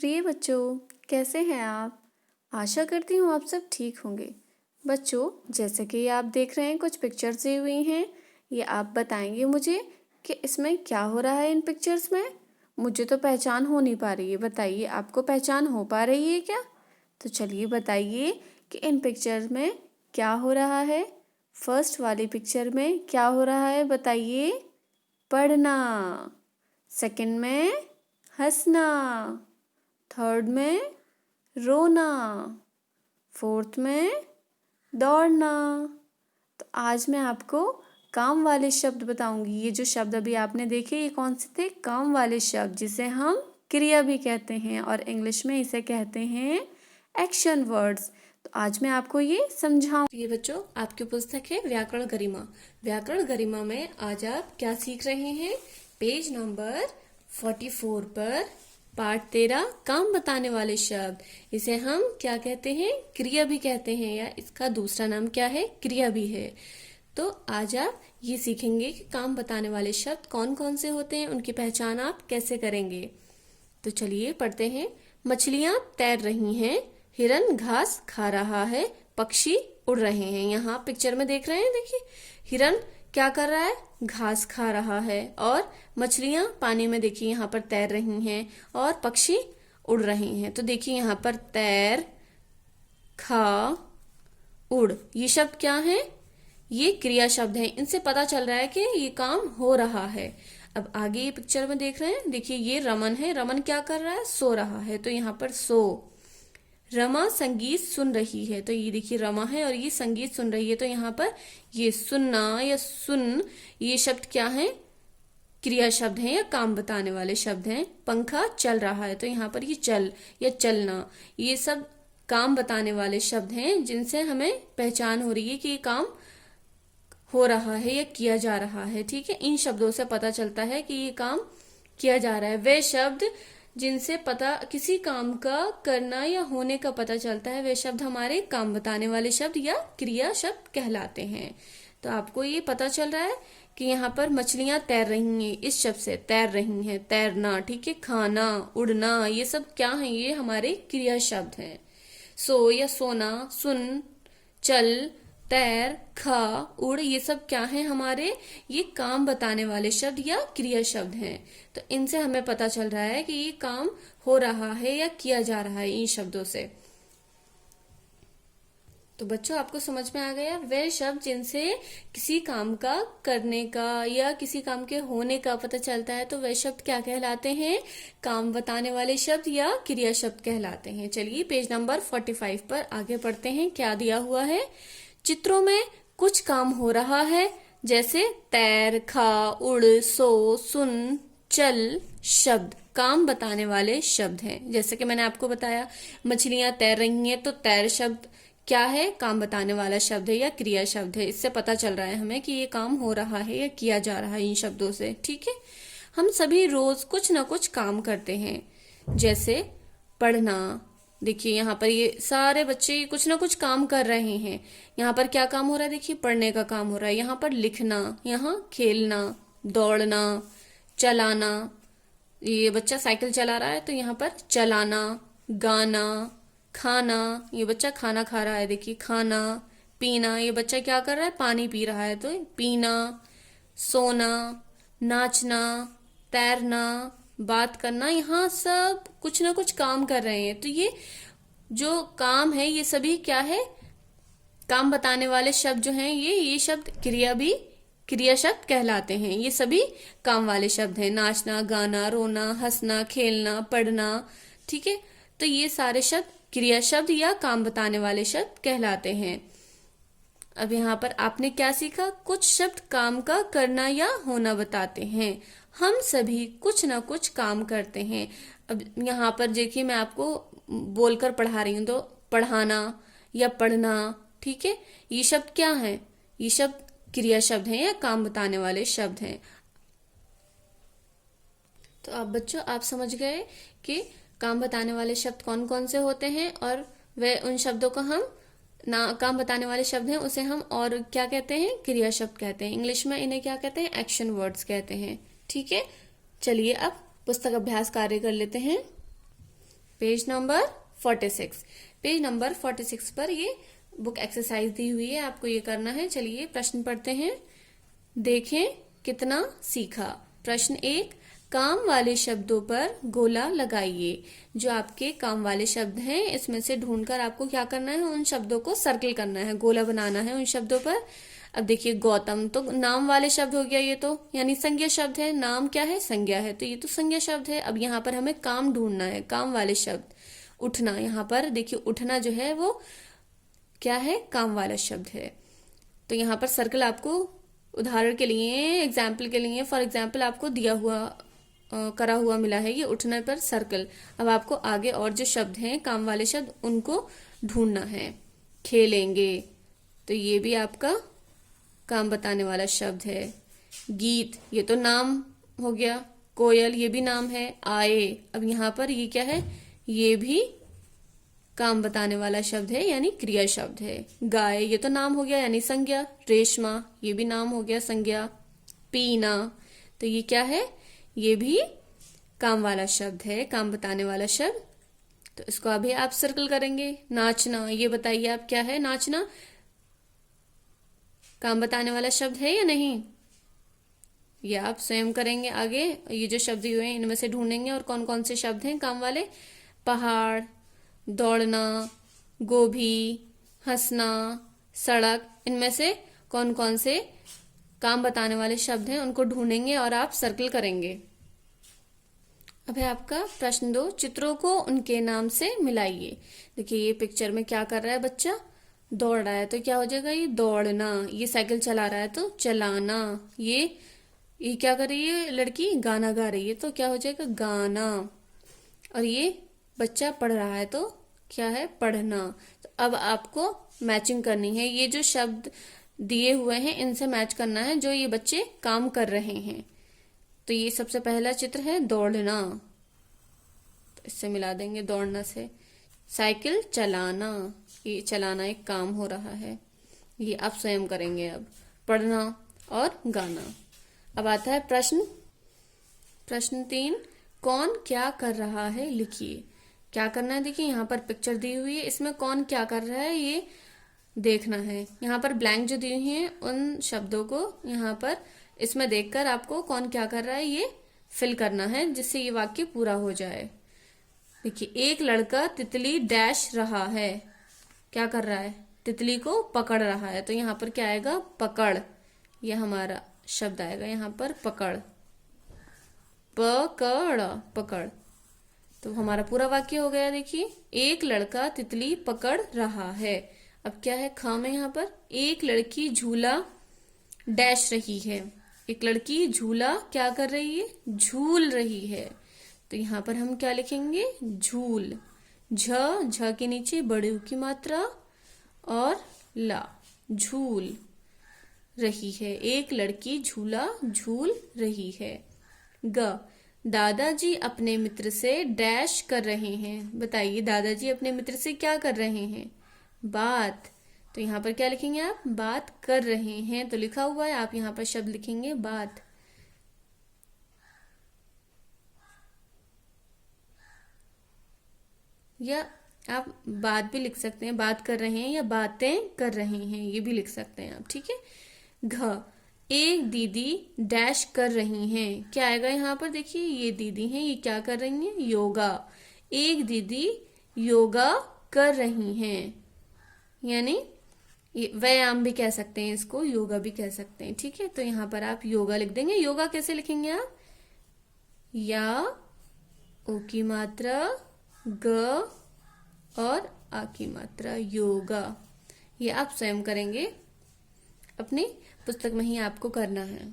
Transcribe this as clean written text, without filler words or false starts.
प्रिय बच्चों, कैसे हैं आप? आशा करती हूँ आप सब ठीक होंगे। बच्चों, जैसे कि आप देख रहे हैं कुछ पिक्चर्स दी हुई हैं। ये आप बताएंगे मुझे कि इसमें क्या हो रहा है इन पिक्चर्स में? मुझे तो पहचान हो नहीं पा रही है। बताइए, आपको पहचान हो पा रही है क्या? तो चलिए बताइए कि इन पिक्चर्स में क्या हो रहा है। फर्स्ट वाली पिक्चर में क्या हो रहा है बताइए? पढ़ना। सेकंड में हंसना। थर्ड में रोना। फोर्थ में दौड़ना। तो आज मैं आपको काम वाले शब्द बताऊंगी। ये जो शब्द अभी आपने देखे ये कौन से थे? काम वाले शब्द, जिसे हम क्रिया भी कहते हैं और इंग्लिश में इसे कहते हैं एक्शन वर्ड्स। तो आज मैं आपको ये समझाऊं। ये बच्चों, आपकी पुस्तक है व्याकरण गरिमा। व्याकरण गरिमा में आज आप क्या सीख रहे हैं? पेज नंबर 44 पर पाठ 13 काम बताने वाले शब्द। इसे हम क्या कहते हैं? क्रिया भी कहते हैं, या इसका दूसरा नाम क्या है? क्रिया भी है। तो आज आप ये सीखेंगे कि काम बताने वाले शब्द कौन कौन से होते हैं, उनकी पहचान आप कैसे करेंगे। तो चलिए पढ़ते हैं। मछलियां तैर रही हैं, हिरन घास खा रहा है, पक्षी उड़ रहे हैं। यहाँ पिक्चर में देख रहे हैं, देखिए हिरन क्या कर रहा है? घास खा रहा है। और मछलियां पानी में देखिए यहाँ पर तैर रही हैं और पक्षी उड़ रहे हैं। तो देखिए यहाँ पर तैर, खा, उड़, ये शब्द क्या है? ये क्रिया शब्द हैं। इनसे पता चल रहा है कि ये काम हो रहा है। अब आगे ये पिक्चर में देख रहे हैं, देखिए ये रमन है। रमन क्या कर रहा है? सो रहा है। तो यहाँ पर सो। रमा संगीत सुन रही है। तो ये देखिए रमा है और ये संगीत सुन रही है। तो यहाँ पर ये सुनना या सुन, ये शब्द क्या है? क्रिया शब्द हैं या काम बताने वाले शब्द हैं। पंखा चल रहा है। तो यहाँ पर ये चल या चलना, ये सब काम बताने वाले शब्द हैं, जिनसे हमें पहचान हो रही है कि ये काम हो रहा है या किया जा रहा है। ठीक है, इन शब्दों से पता चलता है कि ये काम किया जा रहा है। वे शब्द जिनसे पता किसी काम का करना या होने का पता चलता है, वे शब्द हमारे काम बताने वाले शब्द या क्रिया शब्द कहलाते हैं। तो आपको ये पता चल रहा है कि यहाँ पर मछलियां तैर रही हैं, इस शब्द से तैर रही हैं, तैरना। ठीक है, खाना, उड़ना, ये सब क्या है? ये हमारे क्रिया शब्द हैं। सो या सोना, सुन, चल, तैर, खा, उड़, ये सब क्या है हमारे? ये काम बताने वाले शब्द या क्रिया शब्द हैं। तो इनसे हमें पता चल रहा है कि ये काम हो रहा है या किया जा रहा है इन शब्दों से। तो बच्चों, आपको समझ में आ गया? वे शब्द जिनसे किसी काम का करने का या किसी काम के होने का पता चलता है, तो वे शब्द क्या कहलाते हैं? काम बताने वाले शब्द या क्रिया शब्द कहलाते हैं। चलिए पेज नंबर 45 पर आगे पढ़ते हैं। क्या दिया हुआ है? चित्रों में कुछ काम हो रहा है, जैसे तैर, खा, उड़, सो, सुन, चल शब्द काम बताने वाले शब्द हैं। जैसे कि मैंने आपको बताया, मछलियां तैर रही हैं, तो तैर शब्द क्या है? काम बताने वाला शब्द है या क्रिया शब्द है। इससे पता चल रहा है हमें कि ये काम हो रहा है या किया जा रहा है इन शब्दों से। ठीक है, हम सभी रोज कुछ ना कुछ काम करते हैं, जैसे पढ़ना। देखिए यहाँ पर ये सारे बच्चे कुछ ना कुछ काम कर रहे हैं। यहाँ पर क्या काम हो रहा है? देखिए पढ़ने का काम हो रहा है। यहाँ पर लिखना, यहाँ खेलना, दौड़ना, चलाना। ये बच्चा साइकिल चला रहा है, तो यहाँ पर चलाना, गाना, खाना, ये बच्चा खाना खा रहा है, देखिए खाना, पीना, ये बच्चा क्या कर रहा है? पानी पी रहा है, तो पीना, सोना, नाचना, तैरना, बात करना, यहाँ सब कुछ ना कुछ काम कर रहे हैं। तो ये जो काम है ये सभी क्या है? काम बताने वाले शब्द जो हैं, ये शब्द क्रिया भी क्रिया शब्द कहलाते हैं। ये सभी काम वाले शब्द हैं। नाचना, गाना, रोना, हंसना, खेलना, पढ़ना। ठीक है, तो ये सारे शब्द क्रिया शब्द या काम बताने वाले शब्द कहलाते हैं। अब यहाँ पर आपने क्या सीखा? कुछ शब्द काम का करना या होना बताते हैं। हम सभी कुछ ना कुछ काम करते हैं। अब यहाँ पर देखिए मैं आपको बोलकर पढ़ा रही हूँ, तो पढ़ाना या पढ़ना। ठीक है, ये शब्द क्या है? ये शब्द क्रिया शब्द हैं या काम बताने वाले शब्द हैं। तो अब बच्चों, आप समझ गए कि काम बताने वाले शब्द कौन कौन से होते हैं, और वे उन शब्दों को हम ना काम बताने वाले शब्द हैं उसे हम और क्या कहते हैं? क्रिया शब्द कहते हैं। इंग्लिश में इन्हें क्या कहते हैं? एक्शन वर्ड्स कहते हैं। ठीक है, चलिए अब पुस्तक अभ्यास कार्य कर लेते हैं। Page number 46। पेज नंबर 46 पर ये बुक एक्सरसाइज दी हुई है, आपको ये करना है। चलिए प्रश्न पढ़ते हैं। देखें कितना सीखा। प्रश्न 1, काम वाले शब्दों पर गोला लगाइए। जो आपके काम वाले शब्द हैं इसमें से ढूंढकर आपको क्या करना है, उन शब्दों को सर्कल करना है, गोला बनाना है उन शब्दों पर। अब देखिए गौतम तो नाम वाले शब्द हो गया, ये तो यानी संज्ञा शब्द है। नाम क्या है, संज्ञा है, तो ये तो संज्ञा शब्द है। अब यहाँ पर हमें काम ढूंढना है, काम वाले शब्द। उठना, यहाँ पर देखिए उठना जो है वो क्या है, काम वाला शब्द है। तो यहाँ पर सर्कल आपको उदाहरण के लिए, एग्जाम्पल के लिए, फॉर एग्जाम्पल आपको दिया हुआ करा हुआ मिला है ये उठने पर सर्कल। अब आपको आगे और जो शब्द हैं काम वाले शब्द उनको ढूंढना है। खेलेंगे, तो ये भी आपका काम बताने वाला शब्द है। गीत, ये तो नाम हो गया। कोयल, ये भी नाम है। आए, अब यहाँ पर ये क्या है, ये भी काम बताने वाला शब्द है यानी क्रिया शब्द है। गाय, ये तो नाम हो गया यानी संज्ञा। रेशमा, ये भी नाम हो गया, संज्ञा। पीना, तो ये क्या है, ये भी काम वाला शब्द है, काम बताने वाला शब्द। तो इसको अभी आप सर्कल करेंगे। नाचना, ये बताइए आप क्या है नाचना, काम बताने वाला शब्द है या नहीं, ये आप स्वयं करेंगे। आगे ये जो शब्द हुए हैं इनमें से ढूंढेंगे और कौन कौन से शब्द हैं काम वाले। पहाड़, दौड़ना, गोभी, हंसना, सड़क, इनमें से कौन कौन से काम बताने वाले शब्द हैं उनको ढूंढेंगे और आप सर्कल करेंगे। अब है आपका प्रश्न 2, चित्रों को उनके नाम से मिलाइए। देखिए ये पिक्चर में क्या कर रहा है बच्चा, दौड़ रहा है, तो क्या हो जाएगा, ये दौड़ना। ये साइकिल चला रहा है तो चलाना। ये क्या कर रही है लड़की, गाना गा रही है, तो क्या हो जाएगा, गाना। और ये बच्चा पढ़ रहा है तो क्या है, पढ़ना। तो अब आपको मैचिंग करनी है, ये जो शब्द दिए हुए हैं इनसे मैच करना है जो ये बच्चे काम कर रहे हैं। तो ये सबसे पहला चित्र है दौड़ना, तो इससे मिला देंगे दौड़ना से। साइकिल चलाना, ये चलाना एक काम हो रहा है, ये आप स्वयं करेंगे। अब पढ़ना और गाना। अब आता है प्रश्न 3, कौन क्या कर रहा है लिखिए। क्या करना है, देखिए यहाँ पर पिक्चर दी हुई है, इसमें कौन क्या कर रहा है ये देखना है। यहाँ पर ब्लैंक जो दी हुई है उन शब्दों को यहाँ पर इसमें देखकर आपको कौन क्या कर रहा है ये फिल करना है, जिससे ये वाक्य पूरा हो जाए। देखिए एक लड़का तितली डैश रहा है, क्या कर रहा है, तितली को पकड़ रहा है, तो यहाँ पर क्या आएगा, पकड़। यह हमारा शब्द आएगा यहाँ पर पकड़, पकड़। तो हमारा पूरा वाक्य हो गया। देखिए एक लड़का तितली पकड़ रहा है। अब क्या है खा में, यहाँ पर एक लड़की झूला डैश रही है। एक लड़की झूला क्या कर रही है, झूल रही है, तो यहाँ पर हम क्या लिखेंगे, झूल। झ के नीचे बड़े ऊ की मात्रा और ला, झूल रही है। एक लड़की झूला झूल रही है। ग, दादाजी अपने मित्र से डैश कर रहे हैं। बताइए दादाजी अपने मित्र से क्या कर रहे हैं, बात। तो यहाँ पर क्या लिखेंगे आप, बात कर रहे हैं, तो लिखा हुआ है, आप यहाँ पर शब्द लिखेंगे बात। या आप बात भी लिख सकते हैं, बात कर रहे हैं, या बातें कर रहे हैं, ये भी लिख सकते हैं आप, ठीक है। घ, एक दीदी डैश कर रही हैं। क्या आएगा यहाँ पर, देखिए ये दीदी हैं, ये क्या कर रही हैं, योगा। एक दीदी योगा कर रही हैं, यानी व्यायाम भी कह सकते हैं इसको, योगा भी कह सकते हैं, ठीक है। तो यहाँ पर आप योगा लिख देंगे। योगा कैसे लिखेंगे आप, या ओ की मात्रा, ग और आ की मात्रा, योगा। ये आप स्वयं करेंगे, अपनी पुस्तक में ही आपको करना है।